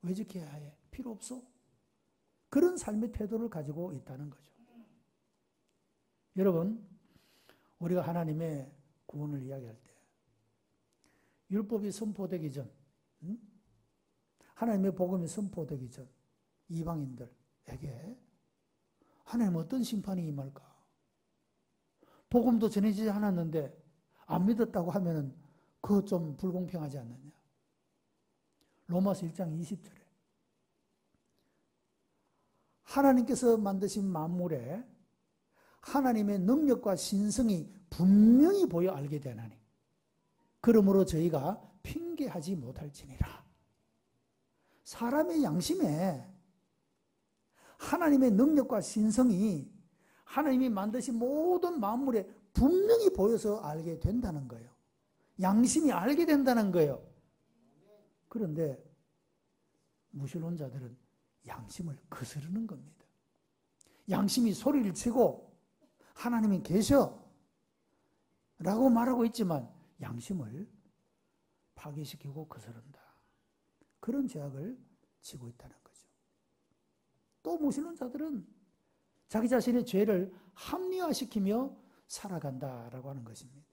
왜 지켜야 해? 필요 없어? 그런 삶의 태도를 가지고 있다는 거죠. 여러분, 우리가 하나님의 구원을 이야기할 때 율법이 선포되기 전, 하나님의 복음이 선포되기 전 이방인들에게 하나님 어떤 심판이 임할까? 복음도 전해지지 않았는데 안 믿었다고 하면은 그거 좀 불공평하지 않느냐? 로마서 1장 20절에 하나님께서 만드신 만물에 하나님의 능력과 신성이 분명히 보여 알게 되나니 그러므로 저희가 핑계하지 못할지니라. 사람의 양심에 하나님의 능력과 신성이 하나님이 만드신 모든 만물에 분명히 보여서 알게 된다는 거예요. 양심이 알게 된다는 거예요. 그런데 무신론자들은 양심을 거스르는 겁니다. 양심이 소리를 치고 하나님이 계셔 라고 말하고 있지만 양심을 파괴시키고 거스른다. 그런 죄악을 지고 있다는 거죠. 또 무신론자들은 자기 자신의 죄를 합리화시키며 살아간다라고 하는 것입니다.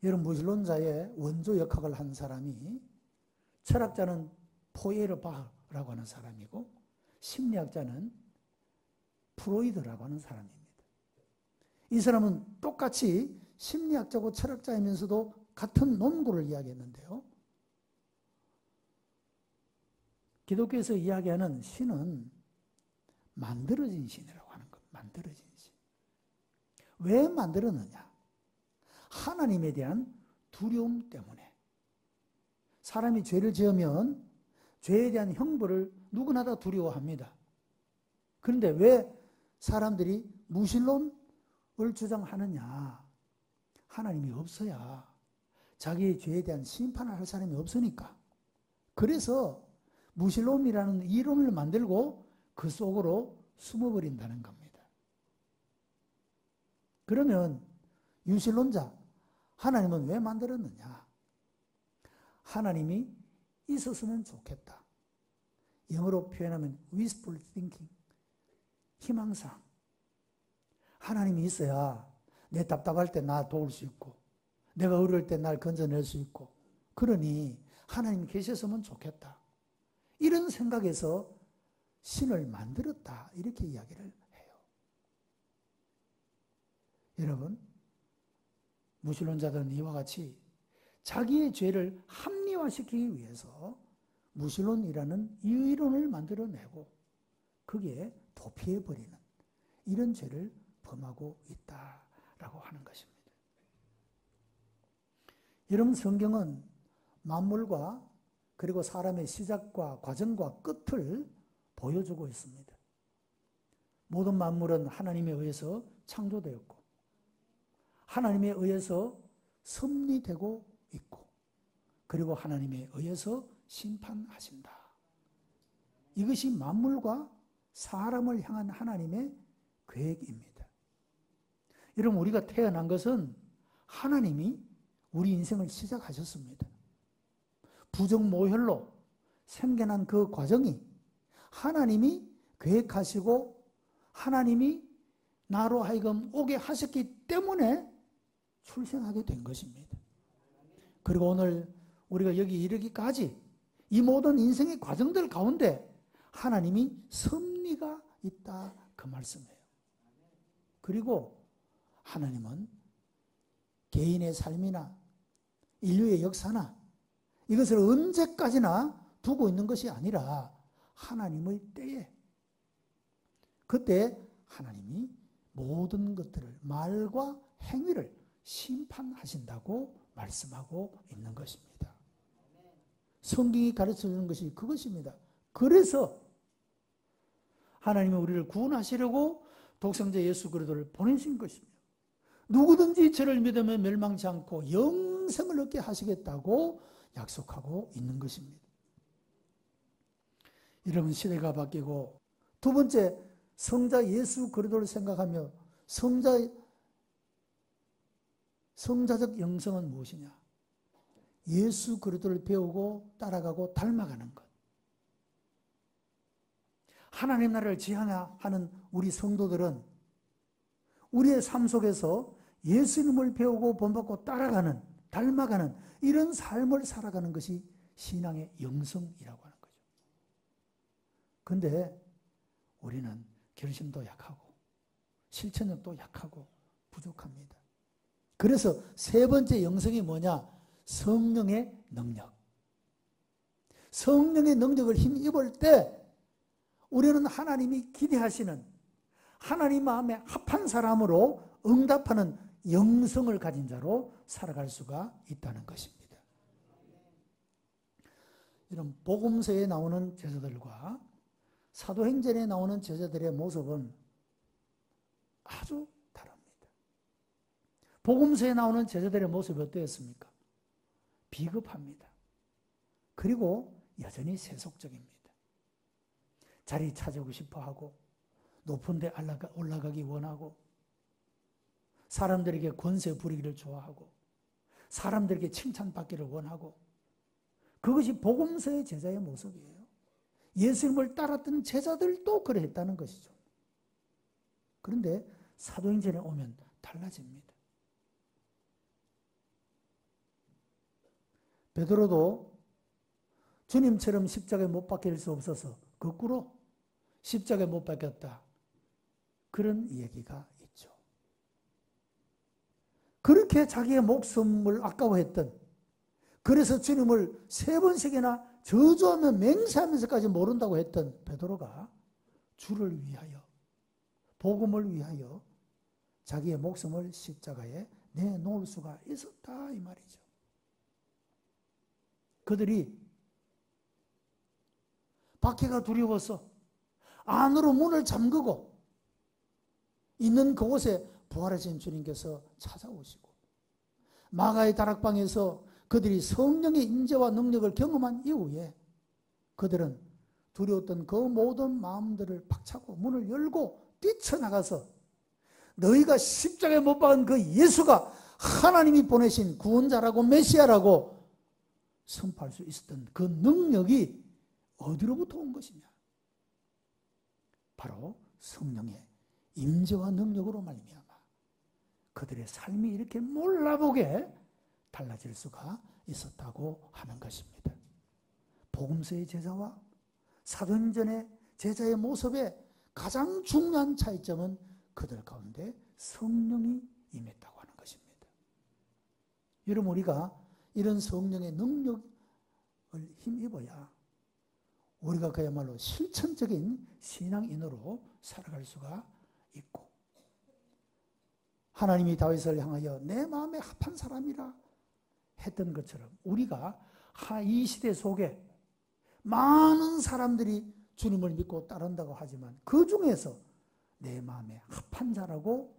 여러분, 무신론자의 원조 역학을 한 사람이 철학자는 포에르바흐라고 하는 사람이고 심리학자는 프로이드라고 하는 사람입니다. 이 사람은 똑같이 심리학자고 철학자이면서도 같은 논구를 이야기했는데요. 기독교에서 이야기하는 신은 만들어진 신이라고 하는 것. 만들어진 신. 왜 만들었느냐? 하나님에 대한 두려움 때문에. 사람이 죄를 지으면 죄에 대한 형벌을 누구나 다 두려워합니다. 그런데 왜 사람들이 무신론을 주장하느냐? 하나님이 없어야 자기의 죄에 대한 심판을 할 사람이 없으니까. 그래서 무신론이라는 이론을 만들고 그 속으로 숨어버린다는 겁니다. 그러면 유신론자, 하나님은 왜 만들었느냐? 하나님이 있었으면 좋겠다. 영어로 표현하면 wishful thinking, 희망상. 하나님이 있어야 내 답답할 때 나 도울 수 있고 내가 어려울 때 날 건져낼 수 있고 그러니 하나님이 계셨으면 좋겠다. 이런 생각에서 신을 만들었다. 이렇게 이야기를 해요. 여러분, 무신론자들은 이와 같이 자기의 죄를 합리화시키기 위해서 무신론이라는 이론을 만들어내고 거기에 도피해버리는 이런 죄를 범하고 있다라고 하는 것입니다. 여러분, 성경은 만물과 그리고 사람의 시작과 과정과 끝을 보여주고 있습니다. 모든 만물은 하나님에 의해서 창조되었고 하나님에 의해서 섭리되고 있고 그리고 하나님에 의해서 심판하신다. 이것이 만물과 사람을 향한 하나님의 계획입니다. 여러분, 우리가 태어난 것은 하나님이 우리 인생을 시작하셨습니다. 부정모혈로 생겨난 그 과정이 하나님이 계획하시고 하나님이 나로 하여금 오게 하셨기 때문에 출생하게 된 것입니다. 그리고 오늘 우리가 여기 이르기까지 이 모든 인생의 과정들 가운데 하나님이 섭리가 있다 그 말씀이에요. 그리고 하나님은 개인의 삶이나 인류의 역사나 이것을 언제까지나 두고 있는 것이 아니라 하나님의 때에 그때 하나님이 모든 것들을 말과 행위를 심판하신다고 말씀하고 있는 것입니다. 성경이 가르쳐주는 것이 그것입니다. 그래서 하나님이 우리를 구원하시려고 독생자 예수 그리스도를 보내신 것입니다. 누구든지 저를 믿으면 멸망치 않고 영생을 얻게 하시겠다고 약속하고 있는 것입니다. 여러분, 시대가 바뀌고 두 번째, 성자 예수 그리스도를 생각하며 성자적 영성은 무엇이냐? 예수 그리스도를 배우고 따라가고 닮아가는 것. 하나님 나라를 지향하는 우리 성도들은 우리의 삶 속에서 예수님을 배우고 본받고 따라가는, 닮아가는 이런 삶을 살아가는 것이 신앙의 영성이라고 하는 거죠. 그런데 우리는 결심도 약하고 실천력도 약하고 부족합니다. 그래서 세 번째 영성이 뭐냐? 성령의 능력. 성령의 능력을 힘입을 때 우리는 하나님이 기대하시는 하나님 마음에 합한 사람으로 응답하는 영성을 가진 자로 살아갈 수가 있다는 것입니다. 이런 복음서에 나오는 제자들과 사도행전에 나오는 제자들의 모습은 아주 다릅니다. 복음서에 나오는 제자들의 모습이 어떠했습니까? 비겁합니다. 그리고 여전히 세속적입니다. 자리 찾아오고 싶어하고 높은 데 올라가기 원하고 사람들에게 권세 부리기를 좋아하고 사람들에게 칭찬받기를 원하고 그것이 복음서의 제자의 모습이에요. 예수님을 따랐던 제자들도 그랬다는 것이죠. 그런데 사도행전에 오면 달라집니다. 베드로도 주님처럼 십자가에 못 박힐 수 없어서 거꾸로 십자가에 못 박혔다. 그런 얘기가 있죠. 그렇게 자기의 목숨을 아까워했던, 그래서 주님을 3번씩이나 저주하며 맹세하면서까지 모른다고 했던 베드로가 주를 위하여, 복음을 위하여 자기의 목숨을 십자가에 내놓을 수가 있었다 이 말이죠. 그들이 밖에가 두려워서 안으로 문을 잠그고 있는 그곳에 부활하신 주님께서 찾아오시고 마가의 다락방에서 그들이 성령의 임재와 능력을 경험한 이후에 그들은 두려웠던 그 모든 마음들을 박차고 문을 열고 뛰쳐나가서 너희가 십자가에 못 박은 그 예수가 하나님이 보내신 구원자라고 메시아라고 선포할 수 있었던 그 능력이 어디로부터 온 것이냐? 바로 성령의 임재와 능력으로 말미암아 그들의 삶이 이렇게 몰라보게 달라질 수가 있었다고 하는 것입니다. 복음서의 제자와 사도행전의 제자의 모습의 가장 중요한 차이점은 그들 가운데 성령이 임했다고 하는 것입니다. 여러분, 우리가 이런 성령의 능력을 힘입어야 우리가 그야말로 실천적인 신앙인으로 살아갈 수가 있고, 하나님이 다윗을 향하여 내 마음에 합한 사람이라 했던 것처럼 우리가 이 시대 속에 많은 사람들이 주님을 믿고 따른다고 하지만 그 중에서 내 마음에 합한 자라고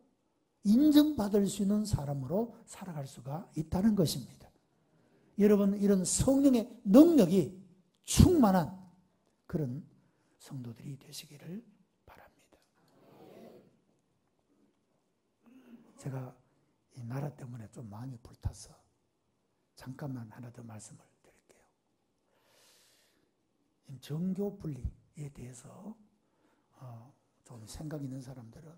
인정받을 수 있는 사람으로 살아갈 수가 있다는 것입니다. 여러분, 이런 성령의 능력이 충만한 그런 성도들이 되시기를 바랍니다. 제가 이 나라 때문에 좀 마음이 불타서 잠깐만 하나 더 말씀을 드릴게요. 정교 분리에 대해서 좀 생각 있는 사람들은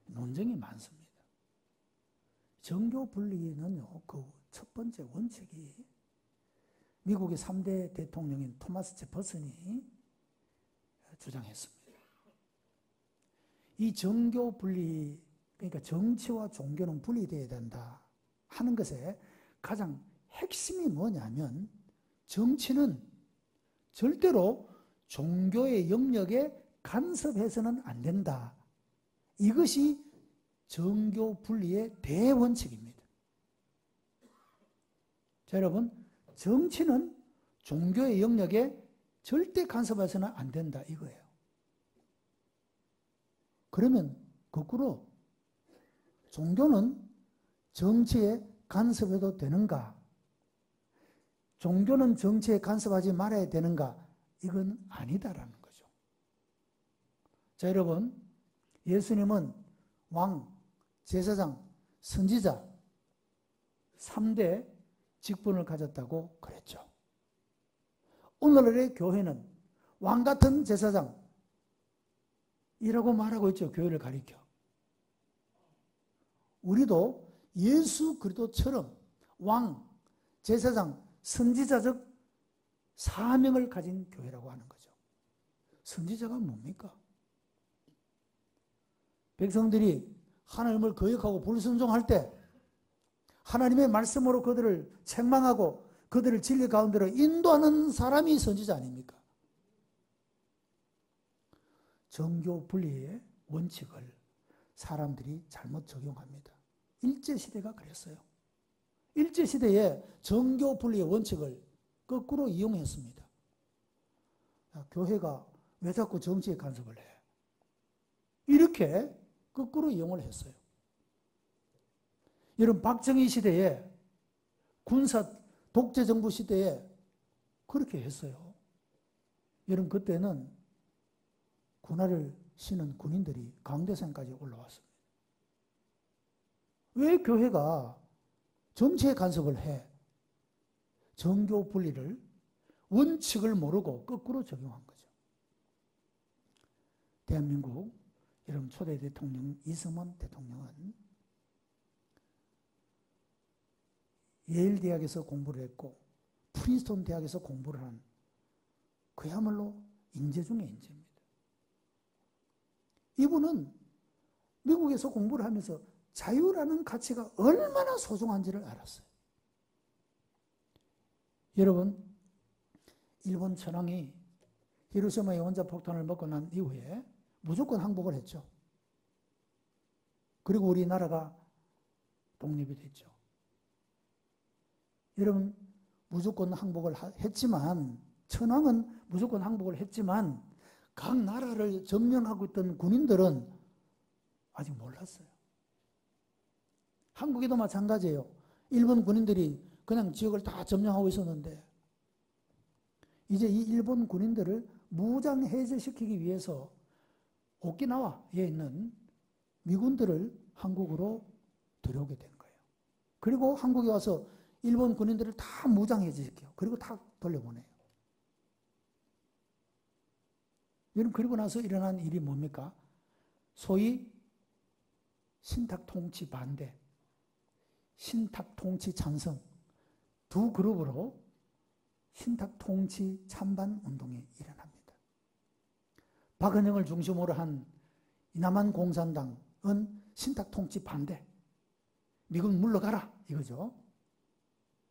논쟁이 많습니다. 정교 분리는요, 그 첫 번째 원칙이 미국의 3대 대통령인 토마스 제퍼슨이 주장했습니다. 이 정교 분리, 그러니까 정치와 종교는 분리되어야 된다 하는 것에 가장 핵심이 뭐냐면 정치는 절대로 종교의 영역에 간섭해서는 안 된다. 이것이 정교 분리의 대원칙입니다. 자, 여러분, 정치는 종교의 영역에 절대 간섭해서는 안 된다 이거예요. 그러면 거꾸로 종교는 정치에 간섭해도 되는가? 종교는 정치에 간섭하지 말아야 되는가? 이건 아니다라는 거죠. 자, 여러분, 예수님은 왕, 제사장, 선지자 3대 직분을 가졌다고 그랬죠. 오늘날의 교회는 왕 같은 제사장이라고 말하고 있죠. 교회를 가리켜. 우리도 예수 그리스도처럼 왕, 제사장, 선지자적 사명을 가진 교회라고 하는 거죠. 선지자가 뭡니까? 백성들이 하나님을 거역하고 불순종할 때 하나님의 말씀으로 그들을 책망하고 그들을 진리 가운데로 인도하는 사람이 선지자 아닙니까? 정교 분리의 원칙을 사람들이 잘못 적용합니다. 일제시대가 그랬어요. 일제시대에 정교 분리의 원칙을 거꾸로 이용했습니다. 교회가 왜 자꾸 정치에 간섭을 해? 이렇게 거꾸로 이용을 했어요. 여러분, 박정희 시대에 군사 독재정부 시대에 그렇게 했어요. 여러분, 그때는 군화를 신은 군인들이 강대상까지 올라왔습니다. 왜 교회가 정치에 간섭을 해? 정교 분리를 원칙을 모르고 거꾸로 적용한 거죠. 대한민국 여러분 초대 대통령 이승만 대통령은 예일 대학에서 공부를 했고 프린스턴 대학에서 공부를 한 그야말로 인재 중에 인재입니다. 이분은 미국에서 공부를 하면서 자유라는 가치가 얼마나 소중한지를 알았어요. 여러분, 일본 천황이 히로시마의 원자폭탄을 먹고 난 이후에 무조건 항복을 했죠. 그리고 우리나라가 독립이 됐죠. 여러분, 무조건 항복을 했지만, 천황은 무조건 항복을 했지만 각 나라를 점령하고 있던 군인들은 아직 몰랐어요. 한국에도 마찬가지예요. 일본 군인들이 그냥 지역을 다 점령하고 있었는데 이제 이 일본 군인들을 무장 해제시키기 위해서 오키나와에 있는 미군들을 한국으로 들여오게 된 거예요. 그리고 한국에 와서 일본 군인들을 다 무장 해제시켜요. 그리고 다 돌려보내요. 여러분, 그리고 나서 일어난 일이 뭡니까? 소위 신탁 통치 반대, 신탁 통치 찬성 두 그룹으로 신탁 통치 찬반 운동이 일어납니다. 박은영을 중심으로 한 남한 공산당은 신탁 통치 반대, 미군 물러가라 이거죠.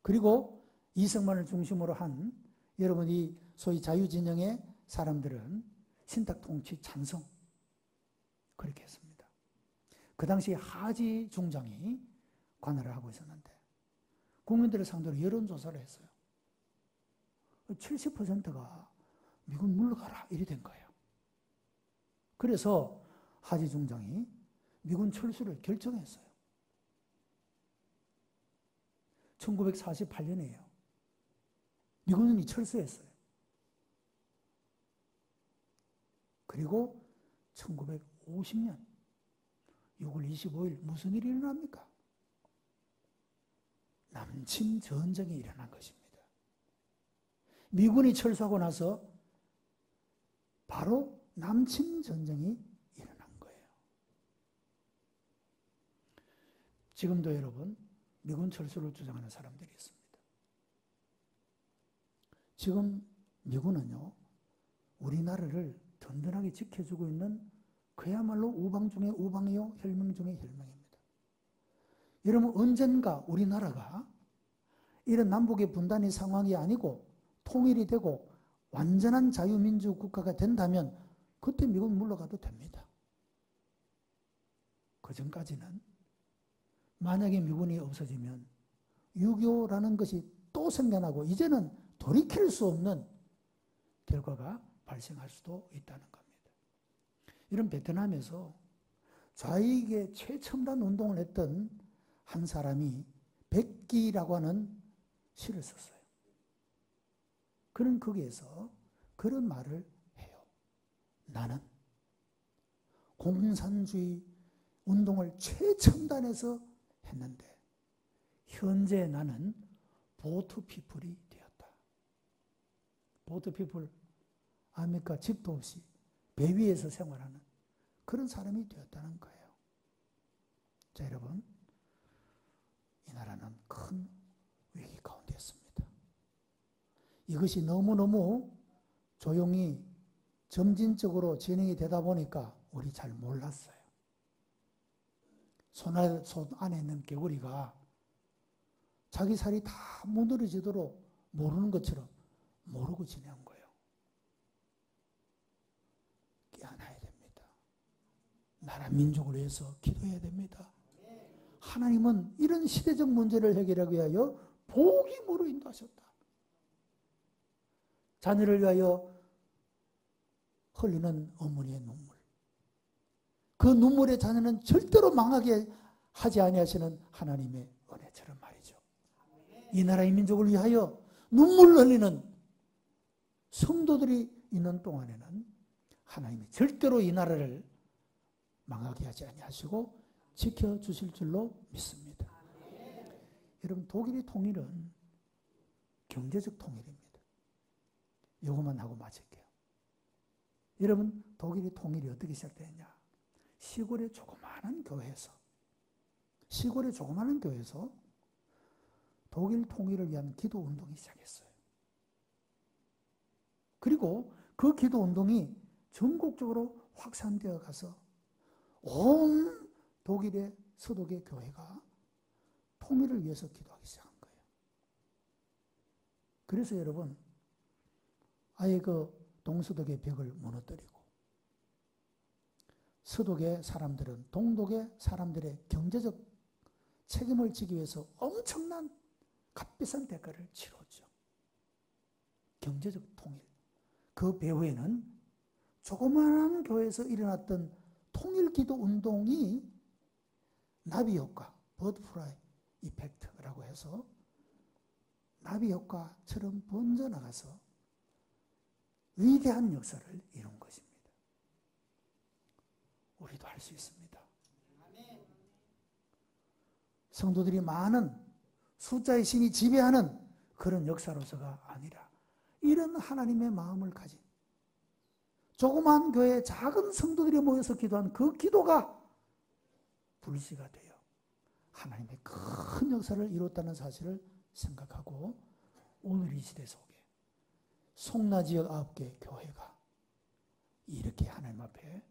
그리고 이승만을 중심으로 한 여러분이 소위 자유진영의 사람들은 신탁 통치 찬성 그렇게 했습니다. 그 당시 하지 중장이 관할을 하고 있었는데 국민들을 상대로 여론조사를 했어요. 70%가 미군 물러가라 이리 된 거예요. 그래서 하지 중장이 미군 철수를 결정했어요. 1948년이에요. 미군이 철수했어요. 그리고 1950년 6월 25일 무슨 일이 일어납니까? 남침 전쟁이 일어난 것입니다. 미군이 철수하고 나서 바로 남침 전쟁이 일어난 거예요. 지금도 여러분 미군 철수를 주장하는 사람들이 있습니다. 지금 미군은요, 우리나라를 든든하게 지켜주고 있는 그야말로 우방 중에 우방이요, 혈맹 중에 혈맹입니다. 여러분, 언젠가 우리나라가 이런 남북의 분단의 상황이 아니고 통일이 되고 완전한 자유민주 국가가 된다면 그때 미군 물러가도 됩니다. 그 전까지는 만약에 미군이 없어지면 6.25라는 것이 또 생겨나고 이제는 돌이킬 수 없는 결과가 발생할 수도 있다는 겁니다. 이런 베트남에서 좌익의 최첨단 운동을 했던 한 사람이 백기라고 하는 시를 썼어요. 그는 거기에서 그런 말을 해요. 나는 공산주의 운동을 최첨단에서 했는데 현재 나는 보트피플이 되었다. 보트피플 아닙니까? 집도 없이 배 위에서 생활하는 그런 사람이 되었다는 거예요. 자, 여러분, 이 나라는 큰 위기 가운데 있습니다. 이것이 너무너무 조용히 점진적으로 진행이 되다 보니까 우리 잘 몰랐어요. 손 안에 있는 개구리가 자기 살이 다 무너지도록 모르는 것처럼 모르고 지내는 거예요. 깨어나야 됩니다. 나라 민족을 위해서 기도해야 됩니다. 하나님은 이런 시대적 문제를 해결하기 위하여 복임으로 인도하셨다. 자녀를 위하여 흘리는 어머니의 눈물. 그 눈물의 자녀는 절대로 망하게 하지 아니하시는 하나님의 은혜처럼 말이죠. 이 나라의 민족을 위하여 눈물 흘리는 성도들이 있는 동안에는 하나님이 절대로 이 나라를 망하게 하지 아니하시고 지켜주실 줄로 믿습니다. 여러분, 독일의 통일은 경제적 통일입니다. 이것만 하고 마칠게요. 여러분, 독일의 통일이 어떻게 시작되느냐? 시골의 조그마한 교회에서 독일 통일을 위한 기도 운동이 시작했어요. 그리고 그 기도 운동이 전국적으로 확산되어 가서 온 독일의 서독의 교회가 통일을 위해서 기도하기 시작한 거예요. 그래서 여러분, 아예 그 동서독의 벽을 무너뜨리고 서독의 사람들은 동독의 사람들의 경제적 책임을 지기 위해서 엄청난 값비싼 대가를 치렀죠. 경제적 통일. 그 배후에는 조그마한 교회에서 일어났던 통일기도 운동이 나비효과, 버드프라이 이펙트라고 해서 나비효과처럼 번져나가서 위대한 역사를 이룬 것입니다. 우리도 할 수 있습니다. 성도들이 많은 숫자의 신이 지배하는 그런 역사로서가 아니라 이런 하나님의 마음을 가진 조그마한 교회에 작은 성도들이 모여서 기도한 그 기도가 불씨가 되어 하나님의 큰 역사를 이뤘다는 사실을 생각하고 오늘 이 시대 속에 송나지역 9개 교회가 이렇게 하나님 앞에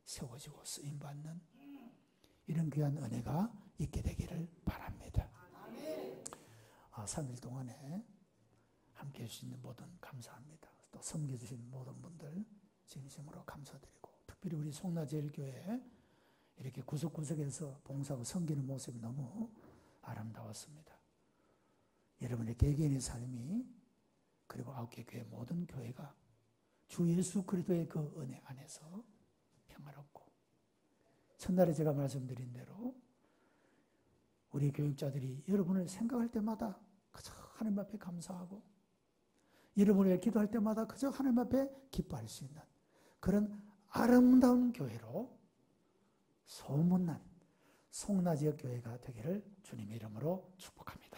세워지고 쓰임받는 이런 귀한 은혜가 있게 되기를 바랍니다. 3일 동안에 함께해 주신 모든 감사합니다. 또 섬겨주신 모든 분들 진심으로 감사드리고 특별히 우리 송나제일교회 이렇게 구석구석에서 봉사하고 섬기는 모습이 너무 아름다웠습니다. 여러분의 개개인의 삶이 그리고 9개 교회 모든 교회가 주 예수 그리스도의 그 은혜 안에서 평화롭고 첫날에 제가 말씀드린 대로 우리 교육자들이 여러분을 생각할 때마다 그저 하나님 앞에 감사하고 여러분을 기도할 때마다 그저 하나님 앞에 기뻐할 수 있는 그런 아름다운 교회로 소문난 송나지역 교회가 되기를 주님의 이름으로 축복합니다.